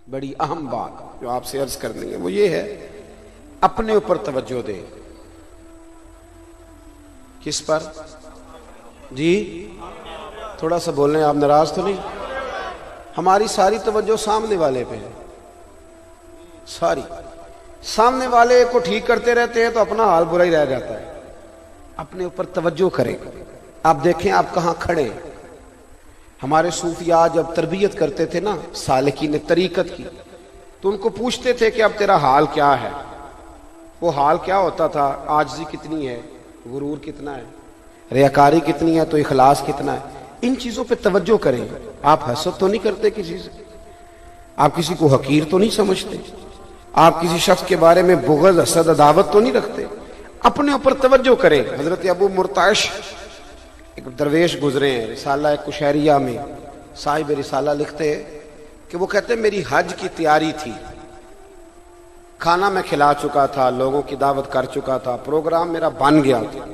بڑی اہم بات جو آپ سے عرض کرنی ہے وہ یہ ہے، اپنے اوپر توجہ دے۔ کس پر؟ جی تھوڑا سا بولیں، آپ ناراض تو نہیں؟ ہماری ساری توجہ سامنے والے پہ ہے، ساری سامنے والے کو ٹھیک کرتے رہتے ہیں تو اپنا حال برا ہی رہ جاتا ہے۔ اپنے اوپر توجہ کریں۔ آپ دیکھیں آپ کہاں کھڑے۔ ہمارے صوفیاء جب تربیت کرتے تھے نا سالکین طریقت کی، تو ان کو پوچھتے تھے کہ اب تیرا حال کیا ہے؟ وہ حال کیا ہوتا تھا؟ عاجزی کتنی ہے، غرور کتنا ہے، ریاکاری کتنی ہے، تو اخلاص کتنا ہے۔ ان چیزوں پہ توجہ کریں۔ آپ حسد تو نہیں کرتے کسی سے، آپ کسی کو حقیر تو نہیں سمجھتے، آپ کسی شخص کے بارے میں بغض حسد عداوت تو نہیں رکھتے۔ اپنے اوپر توجہ کریں۔ حضرت ابو مرتعش ایک درویش گزرے ہیں، رسالہ کشیریہ میں صاحب رسالہ لکھتے ہیں کہ وہ کہتے ہیں میری حج کی تیاری تھی، کھانا میں کھلا چکا تھا، لوگوں کی دعوت کر چکا تھا، پروگرام میرا بن گیا تھا۔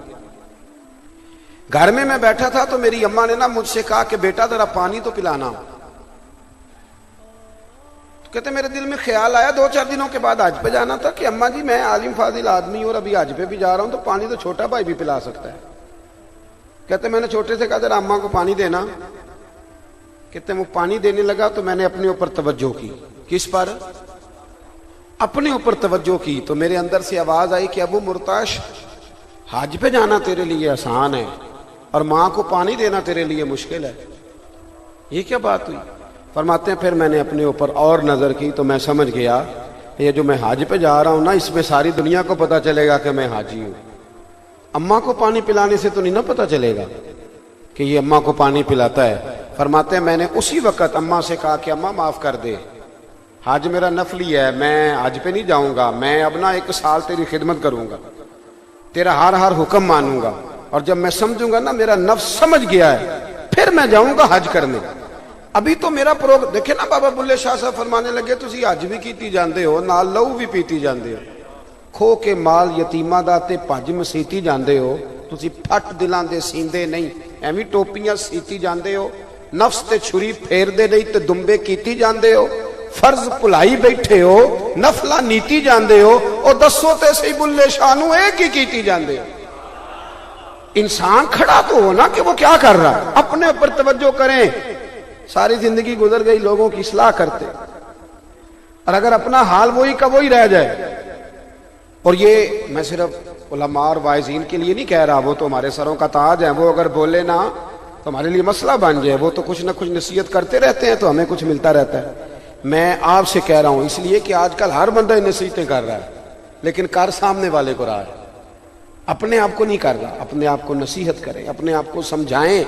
گھر میں بیٹھا تھا تو میری اماں نے نا مجھ سے کہا کہ بیٹا ذرا پانی تو پلانا۔ کہتے میرے دل میں خیال آیا 2-4 دنوں کے بعد حج پہ جانا تھا کہ اماں جی میں عالم فاضل آدمی اور ابھی حج پہ بھی جا رہا ہوں تو پانی تو چھوٹا بھائی بھی پلا سکتا ہے۔ کہتے میں نے چھوٹے سے کہا ذرا اماں کو پانی دینا۔ کہتے وہ پانی دینے لگا تو میں نے اپنے اوپر توجہ کی۔ کس پر؟ اپنے اوپر توجہ کی تو میرے اندر سے آواز آئی کہ ابو مرتعش حج پہ جانا تیرے لیے آسان ہے اور ماں کو پانی دینا تیرے لیے مشکل ہے، یہ کیا بات ہوئی؟ فرماتے ہیں پھر میں نے اپنے اوپر اور نظر کی تو میں سمجھ گیا یہ جو میں حج پہ جا رہا ہوں نا اس میں ساری دنیا کو پتہ چلے گا کہ میں حاجی ہوں۔ اماں کو پانی پلانے سے تو نہیں نا پتہ چلے گا کہ یہ اماں کو پانی پلاتا ہے۔ فرماتے ہیں میں نے اسی وقت اماں سے کہا کہ اماں معاف کر دے، حج میرا نفلی ہے، میں حج پہ نہیں جاؤں گا، میں اب نا 1 سال تیری خدمت کروں گا، تیرا ہر حکم مانوں گا، اور جب میں سمجھوں گا نا میرا نفس سمجھ گیا ہے پھر میں جاؤں گا حج کرنے۔ ابھی تو میرا دیکھیں نا بابا بلے شاہ صاحب فرمانے لگے تسی حج بھی کیتی جاندے ہو نال لہو بھی پیتی جاندے ہو، کھو کے مال یتیماں دا تے پج مسیتی جاندے ہو، تسی پھٹ دلاں دے سیندے نہیں، ایویں ٹوپیاں سیتی جاندے ہو، نفس تے چھری پھیر دے نہیں تے دمبے کیتی جاندے ہو، فرض بھلائی بیٹھے ہو، نفلہ نیتی جاندے ہو، اور دسو تے سی بلے شاہ نو ایک ہی کیتی جاندے ہو۔ انسان کھڑا تو ہو نا کہ وہ کیا کر رہا ہے۔ اپنے اوپر توجہ کریں۔ ساری زندگی گزر گئی لوگوں کی اصلاح کرتے، اور اگر اپنا حال وہی کا وہی رہ جائے، اور یہ میں صرف علماء اور واعظین کے لیے نہیں کہہ رہا، وہ تو ہمارے سروں کا تاج ہے، وہ اگر بولے نا تو ہمارے لیے مسئلہ بن جائے، وہ تو کچھ نہ کچھ نصیحت کرتے رہتے ہیں تو ہمیں کچھ ملتا رہتا ہے۔ میں آپ سے کہہ رہا ہوں اس لیے کہ آج کل ہر بندہ نصیحتیں کر رہا ہے لیکن کر سامنے والے کو رہا ہے، اپنے آپ کو نہیں کر رہا۔ اپنے آپ کو نصیحت کریں، اپنے آپ کو سمجھائیں،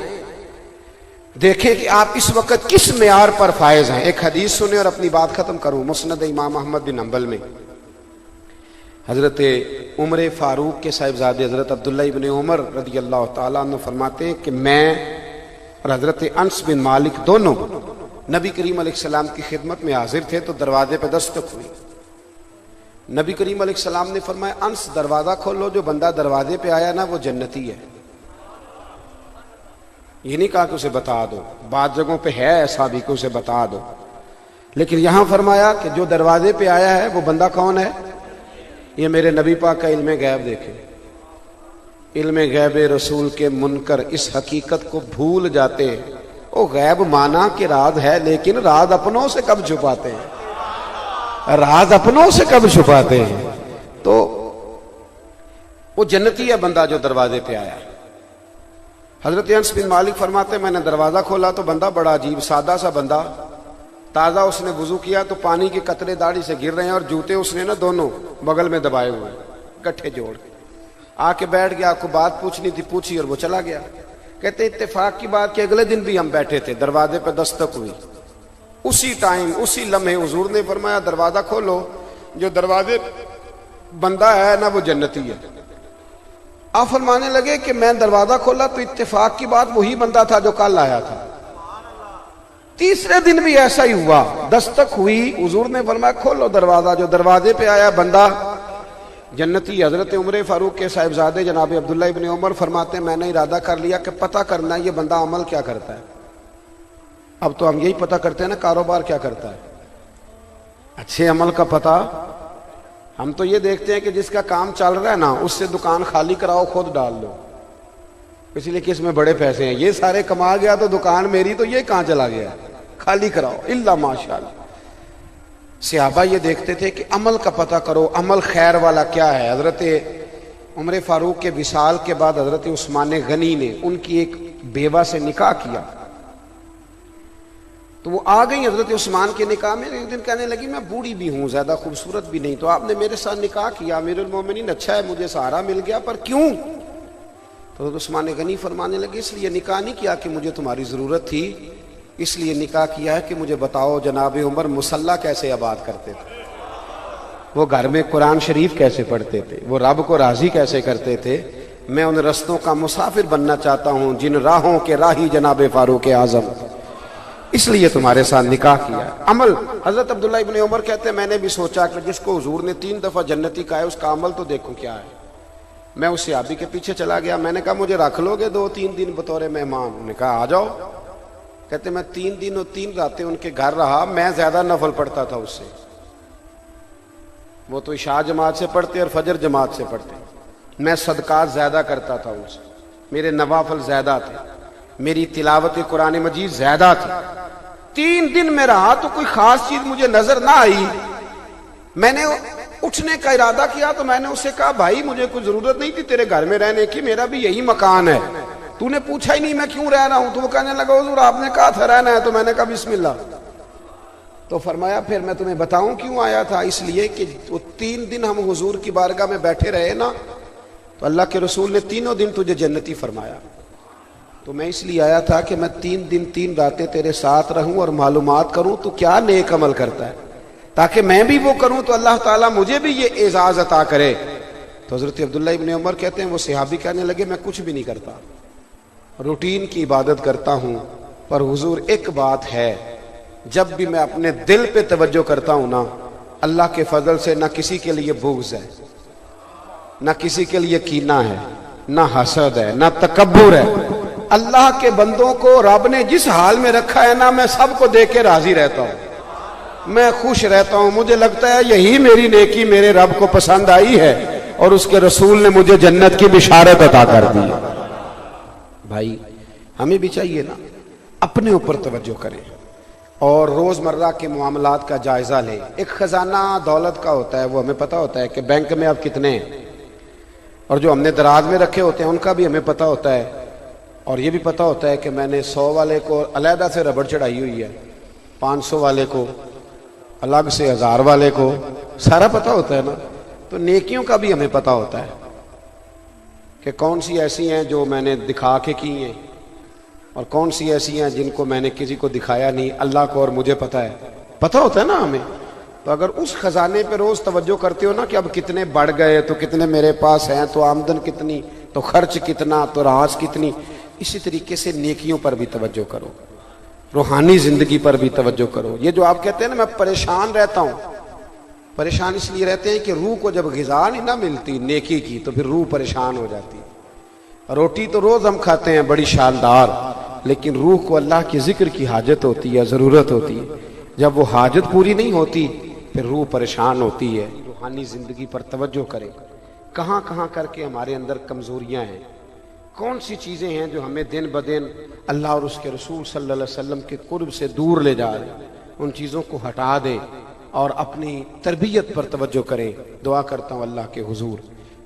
دیکھیں کہ آپ اس وقت کس معیار پر فائز ہیں۔ ایک حدیث سنیں اور اپنی بات ختم کروں۔ مسند امام احمد بن حنبل میں حضرت عمر فاروق کے صاحبزادے حضرت عبداللہ ابن عمر رضی اللہ تعالیٰ عنہ فرماتے ہیں کہ میں اور حضرت انس بن مالک دونوں نبی کریم علیہ السلام کی خدمت میں حاضر تھے تو دروازے پہ دستک ہوئی۔ نبی کریم علیہ السلام نے فرمایا انس دروازہ کھولو، جو بندہ دروازے پہ آیا نا وہ جنتی ہے۔ یہ نہیں کہا کہ اسے بتا دو، بعض جگہوں پہ ہے ایسا بھی کہ اسے بتا دو، لیکن یہاں فرمایا کہ جو دروازے پہ آیا ہے وہ بندہ کون ہے؟ یہ میرے نبی پاک کا علم غیب دیکھیں۔ علم غیب رسول کے منکر اس حقیقت کو بھول جاتے ہیں۔ وہ غیب مانا کہ راز ہے لیکن راز اپنوں سے کب چھپاتے ہیں، راز اپنوں سے کب چھپاتے ہیں۔ تو وہ جنتی ہے بندہ جو دروازے پہ آیا۔ حضرت انس بن مالک فرماتے میں نے دروازہ کھولا تو بندہ بڑا عجیب سادہ سا بندہ، تازہ اس نے وضو کیا تو پانی کے قطرے داڑھی سے گر رہے ہیں، اور جوتے اس نے نا دونوں بغل میں دبائے ہوئے کٹھے جوڑ کے آ کے بیٹھ گیا۔ آپ کو بات پوچھنی تھی پوچھی اور وہ چلا گیا۔ کہتے اتفاق کی بات کہ اگلے دن بھی ہم بیٹھے تھے، دروازے پہ دستک ہوئی، اسی ٹائم اسی لمحے حضور نے فرمایا دروازہ کھولو، جو دروازے بندہ ہے نا وہ جنتی ہے۔ آپ فرمانے لگے کہ میں دروازہ کھولا تو اتفاق کی بات وہی بندہ تھا جو کل آیا تھا۔ تیسرے دن بھی ایسا ہی ہوا، دستک ہوئی، حضور نے فرمایا کھولو دروازہ، جو دروازے پہ آیا بندہ جنتی۔ حضرت عمر فاروق کے صاحبزادے جناب عبداللہ ابن عمر فرماتے ہیں میں نے ارادہ کر لیا کہ پتہ کرنا یہ بندہ عمل کیا کرتا ہے۔ اب تو ہم یہی پتہ کرتے ہیں نا کاروبار کیا کرتا ہے، اچھے عمل کا پتہ ہم تو یہ دیکھتے ہیں کہ جس کا کام چل رہا ہے نا اس سے دکان خالی کراؤ، خود ڈال دو، اس لیے کہ اس میں بڑے پیسے ہیں، یہ سارے کما گیا تو دکان میری، تو یہ کہاں چلا گیا، خالی کراؤ الا ماشاءاللہ۔ صحابہ یہ دیکھتے تھے کہ عمل کا پتہ کرو، عمل خیر والا کیا ہے۔ حضرت عمر فاروق کے وصال کے بعد حضرت عثمان غنی نے ان کی ایک بیوہ سے نکاح کیا، تو وہ آ گئی حضرت عثمان کے نکاح میں۔ ایک دن کہنے لگی میں بوڑھی بھی ہوں، زیادہ خوبصورت بھی نہیں، تو آپ نے میرے ساتھ نکاح کیا، امیر المومنین اچھا ہے، مجھے سہارا مل گیا، پر کیوں؟ تو حضرت عثمان غنی فرمانے لگے اس لیے نکاح نہیں کیا کہ مجھے تمہاری ضرورت تھی، اس لیے نکاح کیا ہے کہ مجھے بتاؤ جناب عمر مصلی کیسے آباد کرتے تھے، وہ گھر میں قرآن شریف کیسے پڑھتے تھے، وہ رب کو راضی کیسے کرتے تھے۔ میں ان رستوں کا مسافر بننا چاہتا ہوں جن راہوں کے راہی جناب فاروق اعظم، اس لیے تمہارے ساتھ نکاح کیا ہے۔ عمل، حضرت عبداللہ ابن عمر کہتے ہیں میں نے بھی سوچا کہ جس کو حضور نے 3 دفعہ جنتی کہا ہے اس کا عمل تو دیکھو کیا ہے۔ میں اس صحابی کے پیچھے چلا گیا، میں نے کہا مجھے رکھ لو گے 2-3 دن بطور مہمان؟ انہوں نے کہا آ جاؤ۔ کہتے میں 3 دن اور 3 راتیں ان کے گھر رہا، میں زیادہ نفل پڑھتا تھا اس سے، وہ تو عشاء جماعت سے پڑھتے اور فجر جماعت سے پڑھتے، میں صدقات زیادہ کرتا تھا ان سے، میرے نوافل زیادہ تھے، میری تلاوت قرآن مجید زیادہ تھی۔ 3 دن میں رہا تو کوئی خاص چیز مجھے نظر نہ آئی، میں نے اٹھنے کا ارادہ کیا تو میں نے اسے کہا بھائی مجھے کوئی ضرورت نہیں تھی تیرے گھر میں رہنے کی، میرا بھی یہی مکان ہے، تو نے پوچھا ہی نہیں میں کیوں رہ رہا ہوں۔ تو وہ کہنے لگا حضور آپ نے کہا تھا رہنا ہے، تو میں نے کہا بسم اللہ۔ تو فرمایا پھر میں تمہیں بتاؤں کیوں آیا تھا، اس لیے کہ وہ 3 دن ہم حضور کی بارگاہ میں بیٹھے رہے نا، تو اللہ کے رسول نے 3 دن تجھے جنتی فرمایا، تو میں اس لیے آیا تھا کہ میں 3 دن 3 راتیں تیرے ساتھ رہوں اور معلومات کروں تو کیا نیک عمل کرتا ہے، تاکہ میں بھی وہ کروں تو اللہ تعالیٰ مجھے بھی یہ اعزاز عطا کرے۔ تو حضرت عبداللہ ابن عمر کہتے ہیں وہ صحابی کہنے لگے میں کچھ بھی نہیں کرتا، روٹین کی عبادت کرتا ہوں، پر حضور ایک بات ہے، جب بھی میں اپنے دل پہ توجہ کرتا ہوں نا، اللہ کے فضل سے نہ کسی کے لیے بغض ہے، نہ کسی کے لیے کینہ ہے، نہ حسد ہے، نہ تکبر ہے۔ اللہ کے بندوں کو رب نے جس حال میں رکھا ہے نا، میں سب کو دیکھ کے راضی رہتا ہوں، میں خوش رہتا ہوں، مجھے لگتا ہے یہی میری نیکی میرے رب کو پسند آئی ہے اور اس کے رسول نے مجھے جنت کی بشارت عطا کر دی۔ بھائی ہمیں بھی چاہیے نا اپنے اوپر توجہ کریں اور روزمرہ کے معاملات کا جائزہ لیں۔ ایک خزانہ دولت کا ہوتا ہے، وہ ہمیں پتہ ہوتا ہے کہ بینک میں اب کتنے ہیں، اور جو ہم نے دراز میں رکھے ہوتے ہیں ان کا بھی ہمیں پتہ ہوتا ہے، اور یہ بھی پتہ ہوتا ہے کہ میں نے 100 والے کو علیحدہ سے ربڑ چڑھائی ہوئی ہے، 500 والے کو الگ سے، 1000 والے کو، سارا پتہ ہوتا ہے نا۔ تو نیکیوں کا بھی ہمیں پتہ ہوتا ہے کہ کون سی ایسی ہیں جو میں نے دکھا کے کی ہیں اور کون سی ایسی ہیں جن کو میں نے کسی کو دکھایا نہیں، اللہ کو اور مجھے پتہ ہے، پتہ ہوتا ہے نا ہمیں۔ تو اگر اس خزانے پہ روز توجہ کرتے ہو نا کہ اب کتنے بڑھ گئے، تو کتنے میرے پاس ہیں، تو آمدن کتنی، تو خرچ کتنا، تو راز کتنی، اسی طریقے سے نیکیوں پر بھی توجہ کرو، روحانی زندگی پر بھی توجہ کرو۔ یہ جو آپ کہتے ہیں نا میں پریشان رہتا ہوں، پریشان اس لیے رہتے ہیں کہ روح کو جب غذا نہیں نہ ملتی نیکی کی تو پھر روح پریشان ہو جاتی ہے۔ روٹی تو روز ہم کھاتے ہیں بڑی شاندار، لیکن روح کو اللہ کی ذکر کی حاجت ہوتی ہے، ضرورت ہوتی ہے، جب وہ حاجت پوری نہیں ہوتی پھر روح پریشان ہوتی ہے۔ روحانی زندگی پر توجہ کریں، کہاں کہاں کر کے ہمارے اندر کمزوریاں ہیں، کون سی چیزیں ہیں جو ہمیں دن بدن اللہ اور اس کے رسول صلی اللہ علیہ وسلم کے قرب سے دور لے جا رہے ہیں، ان چیزوں کو ہٹا دیں اور اپنی تربیت پر توجہ کریں۔ دعا کرتا ہوں اللہ کے حضور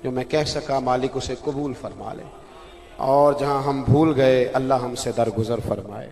جو میں کہہ سکا مالک اسے قبول فرما لے، اور جہاں ہم بھول گئے اللہ ہم سے درگزر فرمائے۔